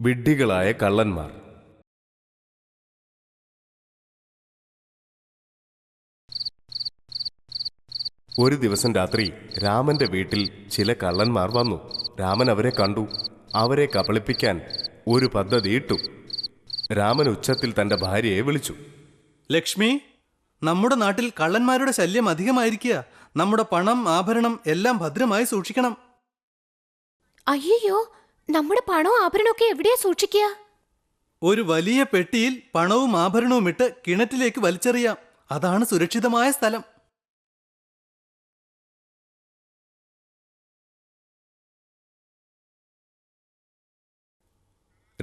വിഡ്ഢികളായ കള്ളന്മാർ. ഒരു ദിവസം രാത്രി രാമന്റെ വീട്ടിൽ ചില കള്ളന്മാർ വന്നു. രാമൻ അവരെ കണ്ടു. അവരെ കബളിപ്പിക്കാൻ ഒരു പദ്ധതി ഇട്ടു. രാമൻ ഉച്ചത്തിൽ തന്റെ ഭാര്യയെ വിളിച്ചു. ലക്ഷ്മി, നമ്മുടെ നാട്ടിൽ കള്ളന്മാരുടെ ശല്യം അധികമായിരിക്കുക. നമ്മുടെ പണം, ആഭരണം എല്ലാം ഭദ്രമായി സൂക്ഷിക്കണം. അയ്യോ, നമ്മുടെ പണവും ആഭരണമൊക്കെ എവിടെയാ സൂക്ഷിക്കുക? ഒരു വലിയ പെട്ടിയിൽ പണവും ആഭരണവും ഇട്ട് കിണറ്റിലേക്ക് വലിച്ചെറിയാം. അതാണ് സുരക്ഷിതമായ സ്ഥലം.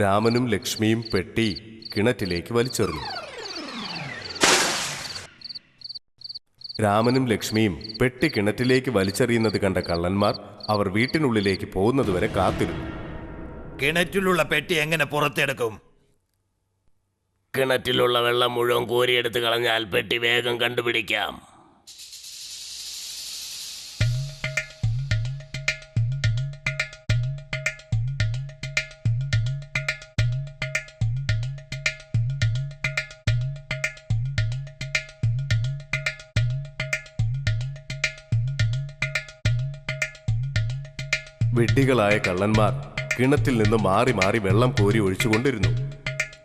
രാമനും ലക്ഷ്മിയും പെട്ടി കിണറ്റിലേക്ക് വലിച്ചെറിഞ്ഞു. രാമനും ലക്ഷ്മിയും പെട്ടി കിണറ്റിലേക്ക് വലിച്ചെറിയുന്നത് കണ്ട കള്ളന്മാർ അവർ വീട്ടിനുള്ളിലേക്ക് പോകുന്നതുവരെ കാത്തിരുന്നു. കിണറ്റിലുള്ള പെട്ടി എങ്ങനെ പുറത്തെടുക്കും? കിണറ്റിലുള്ള വെള്ളം മുഴുവൻ കോരിയെടുത്ത് കളഞ്ഞാൽ പെട്ടി വേഗം കണ്ടുപിടിക്കാം. വിഡ്ഢികളായ കള്ളന്മാർ കിണറ്റിൽ നിന്ന് മാറി മാറി വെള്ളം കോരി ഒഴിച്ചുകൊണ്ടിരുന്നു.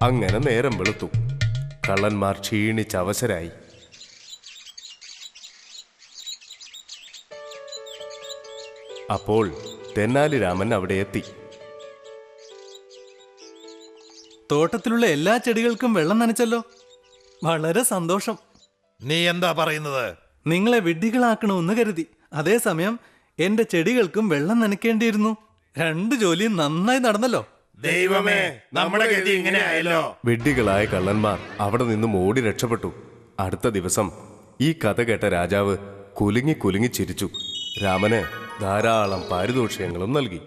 അങ്ങനെ നേരം വെളുത്തു. കള്ളന്മാർ ക്ഷീണിച്ചവശരായി. അപ്പോൾ തെന്നാലി രാമൻ അവിടെ എത്തി. തോട്ടത്തിലുള്ള എല്ലാ ചെടികൾക്കും വെള്ളം നനച്ചല്ലോ. വളരെ സന്തോഷം. നീ എന്താ പറയുന്നത്? നിങ്ങളെ വിഡ്ഢികളാക്കണമെന്ന് കരുതി. അതേസമയം എന്റെ ചെടികൾക്കും വെള്ളം നനയ്ക്കേണ്ടിയിരുന്നു. രണ്ട് ജോലിയും നന്നായി നടന്നല്ലോ. ദൈവമേ, നമ്മുടെ ഗതി ഇങ്ങനെ ആയല്ലോ. വിഡ്ഢികളായ കള്ളന്മാർ അവിടെ നിന്നും ഓടി രക്ഷപ്പെട്ടു. അടുത്ത ദിവസം ഈ കഥ കേട്ട രാജാവ് കുലുങ്ങി കുലുങ്ങി ചിരിച്ചു. രാമന് ധാരാളം പാരിതോഷികങ്ങളും നൽകി.